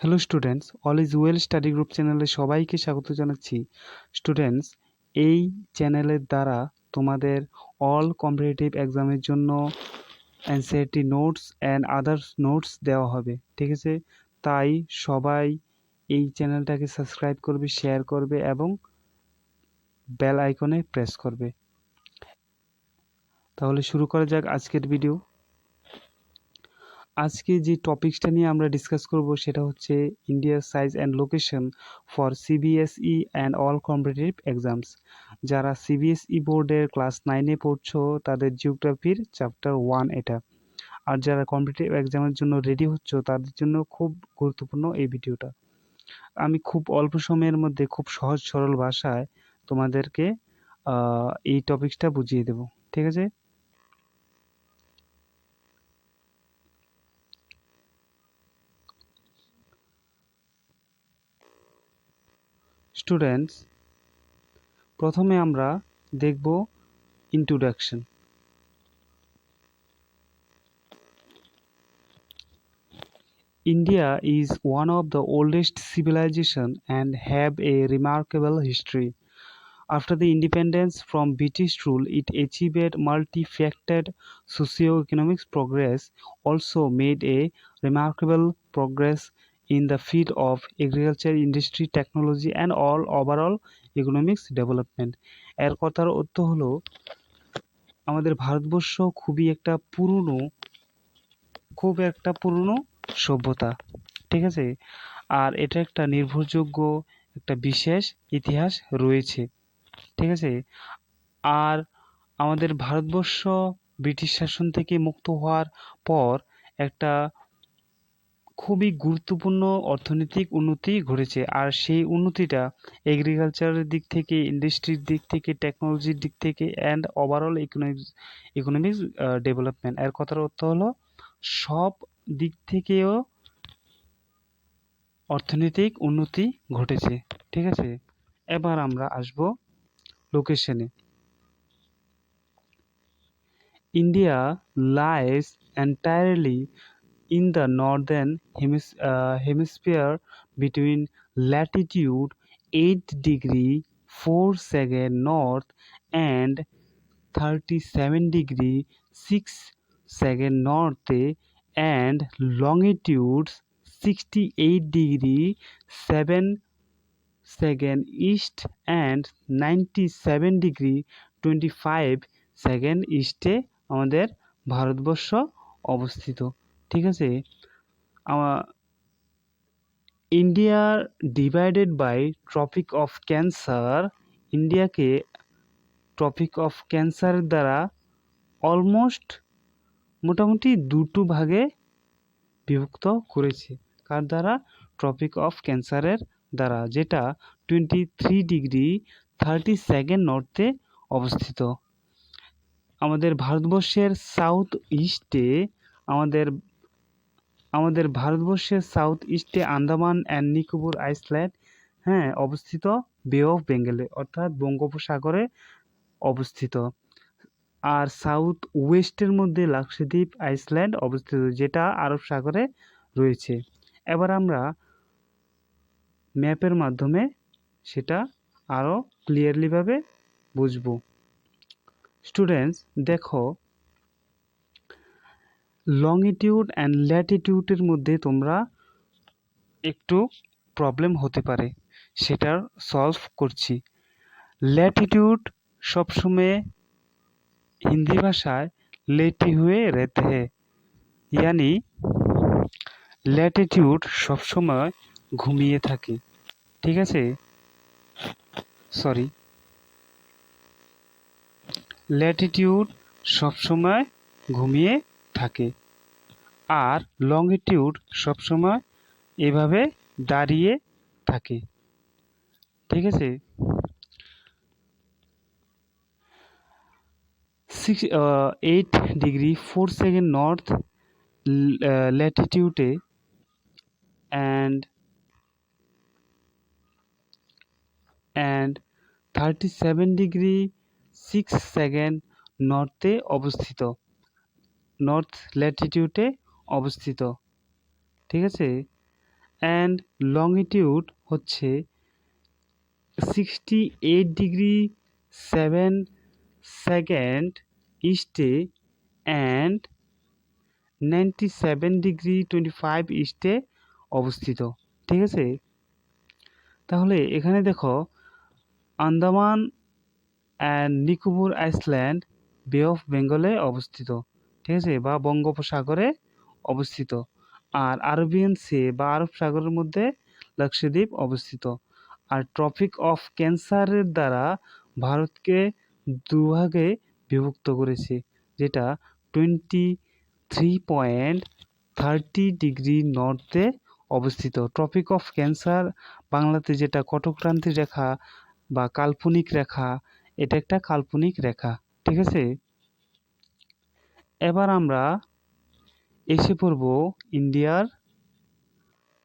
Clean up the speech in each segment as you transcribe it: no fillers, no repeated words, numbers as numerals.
Hello students, all is well study group চ্যানেলে সবাইকে স্বাগত জানাচ্ছি। স্টুডেন্টস, এই চ্যানেলের দ্বারা তোমাদের অল কম্পিটিটিভ এক্সামের জন্য NCERT notes and others notes দেওয়া হবে, ঠিক আছে? তাই সবাই এই চ্যানেলটাকে সাবস্ক্রাইব করবে, শেয়ার করবে এবং বেল আইকনে প্রেস করবে। তাহলে শুরু করা যাক আজকের ভিডিও। আজকে যে টপিকসটা নিয়ে আমরা ডিসকাস করব সেটা হচ্ছে ইন্ডিয়ার size and location for CBSE and all competitive exams. যারা সিবিএসই বোর্ডের ক্লাস 9-এ পড়ছো তাদের জিওগ্রাফির চ্যাপ্টার 1 এটা। আর যারা কম্পিটিটিভ এক্সামের জন্য রেডি হচ্ছ তাদের জন্য খুব গুরুত্বপূর্ণ এই ভিডিওটা। আমি খুব অল্প সময়ের মধ্যে খুব সহজ সরল ভাষায় তোমাদেরকে এই টপিকসটা বুঝিয়ে দেব, ঠিক আছে? স্টুডেন্টস, প্রথমে আমরা দেখব introduction. India is one of the oldest civilization and have a remarkable history. After the independence from British rule, it achieved multi-faceted socio-economic progress, also made a remarkable progress in the field of agriculture, industry, technology and all overall economics development. এর কথার অর্থ হলো আমাদের ভারতবর্ষ খুব একটা পুরনো সভ্যতা, ঠিক আছে? আর এটা একটা নির্ভরযোগ্য একটা বিশেষ ইতিহাস রয়েছে, ঠিক আছে? আর আমাদের ভারতবর্ষ ব্রিটিশ শাসন থেকে মুক্ত হওয়ার পর একটা খুবই গুরুত্বপূর্ণ অর্থনৈতিক উন্নতি ঘটেছে। আর সেই উন্নতিটা এগ্রিকালচারের দিক থেকে, ইন্ডাস্ট্রির দিক থেকে, টেকনোলজির দিক থেকে অ্যান্ড ওভারঅল ইকোনমিক্স ডেভেলপমেন্ট। এর কথার অর্থ হলো সব দিক থেকেও অর্থনৈতিক উন্নতি ঘটেছে, ঠিক আছে? এবার আমরা আসব লোকেশনে। India lies entirely in the northern hemisphere between latitude 8 degree 4 second north and 37 degree 6 second north and longitude 68 degree 7 second east and 97 degree 25 second east-এ আমাদের ভারতবর্ষ অবস্থিত, ঠিক আছে? India divided by tropic of cancer. ইন্ডিয়াকে ট্রপিক অফ ক্যান্সারের দ্বারা almost মোটামুটি দুটো ভাগে বিভক্ত করেছে। কার দ্বারা? ট্রপিক অফ ক্যান্সারের দ্বারা, যেটা 23 ডিগ্রি 30 সেকেন্ড নর্থে অবস্থিত। আমাদের ভারতবর্ষের সাউথ ইস্টে আন্দামান অ্যান্ড নিকোবর আইল্যান্ড অবস্থিত, বে অফ বেঙ্গলে অর্থাৎ বঙ্গোপসাগরে অবস্থিত। আর সাউথ ওয়েস্টের মধ্যে লাক্ষাদ্বীপ আইল্যান্ড অবস্থিত, যেটা আরব সাগরে রয়েছে। এবার আমরা ম্যাপের মাধ্যমে সেটা আরও ক্লিয়ারলিভাবে বুঝব। স্টুডেন্টস, দেখো, লংটিটিউড অ্যান্ড ল্যাটিটিউডের মধ্যে তোমরা একটু প্রবলেম হতে পারে, সেটার সলভ করছি। ল্যাটিটিউড সবসময় হিন্দি ভাষায় লেটি হুয়ে রেতে হ্যায়, ইয়ানি ল্যাটিটিউড সবসময় ঘুমিয়ে থাকে, ঠিক আছে? ল্যাটিটিউড সবসময় ঘুমিয়ে থাকে আর লংটিটিউড সবসময় এভাবে দাঁড়িয়ে থাকে, ঠিক আছে? 8 ডিগ্রি 4 সেকেন্ড নর্থ ল্যাটিটিউডে and 37 ডিগ্রি 6 সেকেন্ড নর্থে অবস্থিত, নর্থ ল্যাটিটিউডে অবস্থিত, ঠিক আছে? অ্যান্ড লংটিটিউড হচ্ছে 68°7" ইস্টে অ্যান্ড 97°25" ইস্টে অবস্থিত। ঠিক আছে, তাহলে এখানে দেখো আন্দামান অ্যান্ড নিকোবর আইল্যান্ড বে অফ বেঙ্গলে অবস্থিত, ঠিক আছে, বা বঙ্গোপসাগরে অবস্থিত। আর আরবিয়ান সি বা আরব সাগরের মধ্যে লাক্ষাদ্বীপ অবস্থিত। আর ট্রপিক অফ ক্যান্সারের দ্বারা ভারতকে দুভাগে বিভক্ত করেছে, যেটা 23.30° নর্থে অবস্থিত। ট্রপিক অফ ক্যান্সার বাংলাতে যেটা কটকক্রান্তি রেখা বা কাল্পনিক রেখা, এটা একটা কাল্পনিক রেখা। ঠিক আছে, এবার আমরা এসে পড়ব ইন্ডিয়ার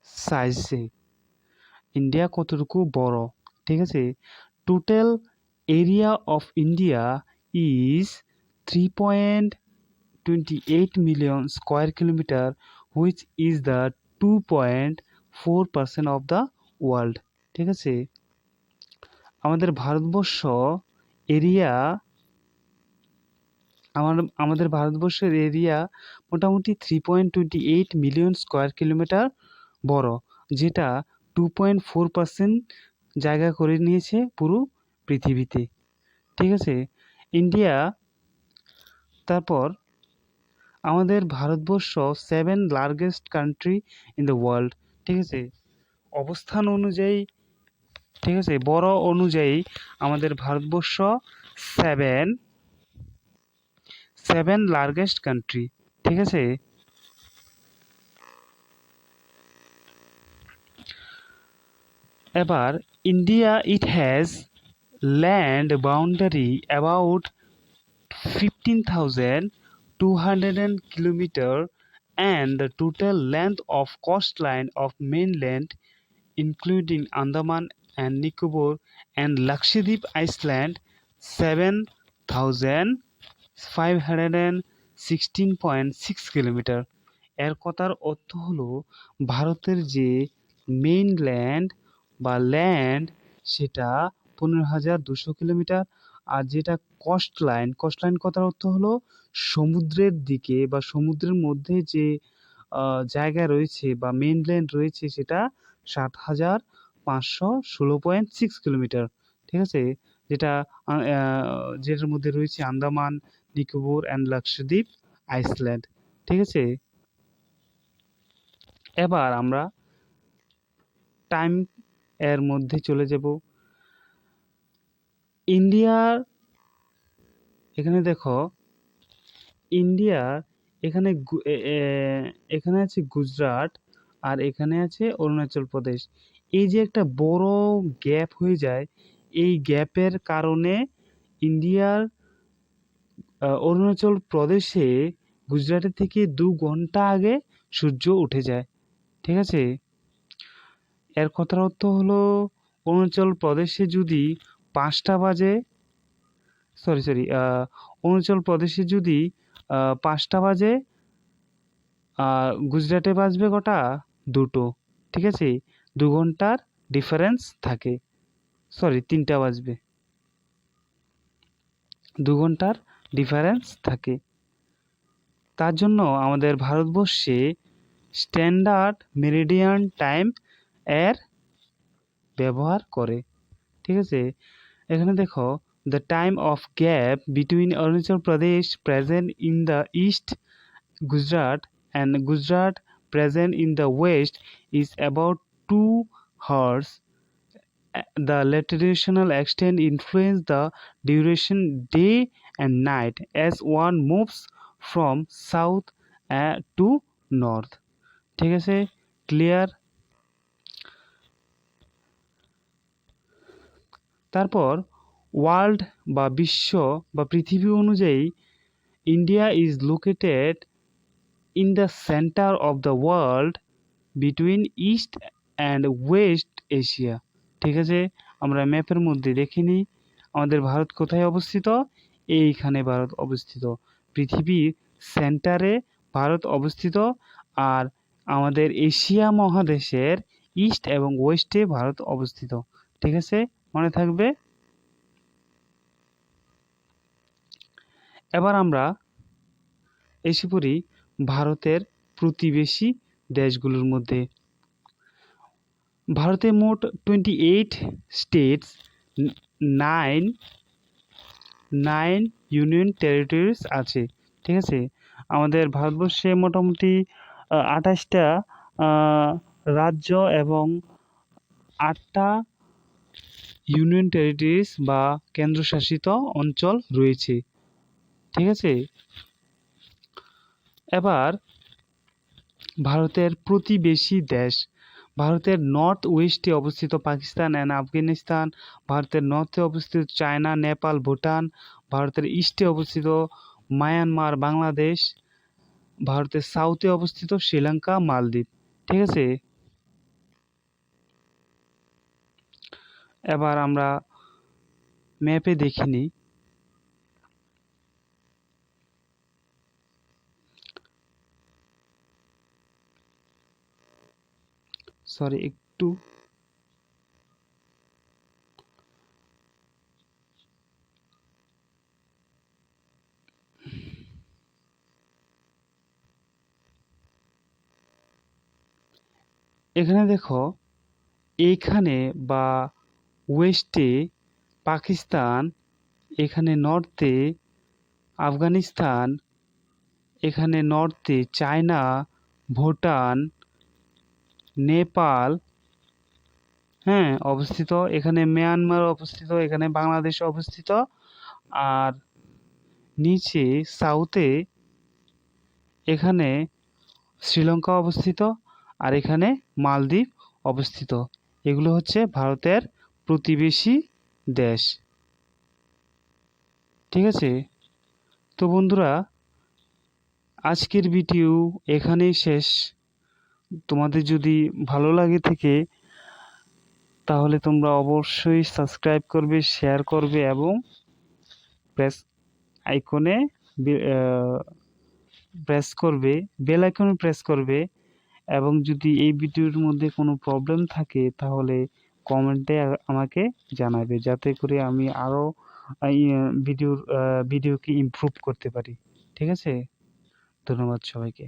সাইজে। ইন্ডিয়া কতটুকু বড়। ঠিক আছে, total area of India is 3.28 million square kilometre, which is the 2.4% of the world. ঠিক আছে, আমাদের ভারতবর্ষ এরিয়া আমাদের ভারতবর্ষের এরিয়া মোটামুটি 3.28 মিলিয়ন স্কোয়ার কিলোমিটার বড়, যেটা 2.4% জায়গা করে নিয়েছে পুরো পৃথিবীতে। ঠিক আছে, ইন্ডিয়া, তারপর আমাদের Bharatvarsha 7 largest country in the world. ঠিক আছে, অবস্থান অনুযায়ী, ঠিক আছে, বড় অনুযায়ী আমাদের ভারতবর্ষ সেভেন লার্জেস্ট কান্ট্রি। ঠিক আছে, এবার India it has land boundary about 15,200 kilometer and the total length of coastline of mainland including Andaman and Nicobar and Lakshadweep Island 7,516.6 kilometre. এর কথার অর্থ হলো ভারতের যে মেইনল্যান্ড বা ল্যান্ড সেটা 15,200 কিলোমিটার, আর যেটা কোস্টলাইন কথার অর্থ হলো সমুদ্রের দিকে বা সমুদ্রের মধ্যে যে জায়গা রয়েছে বা মেইনল্যান্ড রয়েছে সেটা 7,516.6 কিলোমিটার। ঠিক আছে, যেটা যেটার মধ্যে রয়েছে আন্দামান, নিকোবর অ্যান্ড লাক্ষাদ্বীপ আইল্যান্ড। ঠিক আছে, এবার আমরা টাইম এর মধ্যে চলে যাব। ইন্ডিয়ার এখানে দেখো, ইন্ডিয়ার এখানে এখানে আছে গুজরাট আর এখানে আছে অরুণাচল প্রদেশ। এই যে একটা বড় গ্যাপ হয়ে যায়, এই গ্যাপের কারণে ইন্ডিয়ার অরুণাচল প্রদেশে গুজরাটের থেকে 2 ঘন্টা আগে সূর্য উঠে যায়। ঠিক আছে, এর কথার অর্থ হলো অরুণাচল প্রদেশে যদি 5টা বাজে, অরুণাচল প্রদেশে যদি 5টা বাজে, গুজরাটে বাজবে কটা? 2টো। ঠিক আছে, 2 ঘন্টার ডিফারেন্স থাকে। 3টা বাজবে, 2 ঘন্টার ডিফারেন্স থাকে। তার জন্য আমাদের ভারতবর্ষে স্ট্যান্ডার্ড মেরিডিয়ান টাইম এর ব্যবহার করে। ঠিক আছে, এখানে দেখো, the time of gap between Arunachal Pradesh present in the east, Gujarat and Gujarat present in the west is about 2 hours. The latitudinal extent influence the duration day and night as one moves from south to north. ঠিক আছে, clear? তারপর world বা বিশ্ব বা পৃথিবী অনুযায়ী India is located in the center of the world between East and West Asia. ঠিক আছে, আমরা ম্যাপের মধ্যে দেখে নিই আমাদের ভারত কোথায় অবস্থিত। এইখানে ভারত অবস্থিত, পৃথিবীর সেন্টারে ভারত অবস্থিত। আর আমাদের এশিয়া মহাদেশের ইস্ট এবং ওয়েস্টে ভারত অবস্থিত। ঠিক আছে, মনে থাকবে। এবার আমরা এসে পড়ি ভারতের প্রতিবেশী দেশগুলোর মধ্যে। ভারতে মোট 28 স্টেটস, 9 ইউনিয়ন টেরিটরিজ আছে। ঠিক আছে, আমাদের ভারতবর্ষে মোটামুটি 28টা রাজ্য এবং 8টা ইউনিয়ন টেরিটরিজ বা কেন্দ্রশাসিত অঞ্চল রয়েছে। ঠিক আছে, এবার ভারতের প্রতিবেশী দেশ। ভারতের নর্থ ওয়েস্টে অবস্থিত পাকিস্তান অ্যান্ড আফগানিস্তান, ভারতের নর্থে অবস্থিত চায়না, নেপাল, ভুটান, ভারতের ইস্টে অবস্থিত মায়ানমার, বাংলাদেশ, ভারতের সাউথে অবস্থিত শ্রীলঙ্কা, মালদ্বীপ। ঠিক আছে, এবার আমরা ম্যাপে দেখে নিই। সরি, একটু এখানে দেখো, এইখানে বা ওয়েস্টে পাকিস্তান, এখানে নর্থে আফগানিস্তান, এখানে নর্থে চায়না, ভুটান, নেপাল, হ্যাঁ অবস্থিত, এখানে মিয়ানমার অবস্থিত, এখানে বাংলাদেশ অবস্থিত, আর নিচে সাউথে এখানে শ্রীলঙ্কা অবস্থিত, আর এখানে মালদ্বীপ অবস্থিত। এগুলো হচ্ছে ভারতের প্রতিবেশী দেশ। ঠিক আছে, তো বন্ধুরা, আজকের ভিডিও এখানেই শেষ। তোমাদের যদি ভালো লাগে থাকে তাহলে তোমরা অবশ্যই সাবস্ক্রাইব করবে, শেয়ার করবে এবং প্রেস আইকনে প্রেস করবে, বেল আইকনে প্রেস করবে। এবং যদি এই ভিডিওর মধ্যে কোনো প্রবলেম থাকে তাহলে কমেন্টে আমাকে জানাবে, যাতে করে আমি আরও ভিডিওকে ইমপ্রুভ করতে পারি। ঠিক আছে, ধন্যবাদ সবাইকে।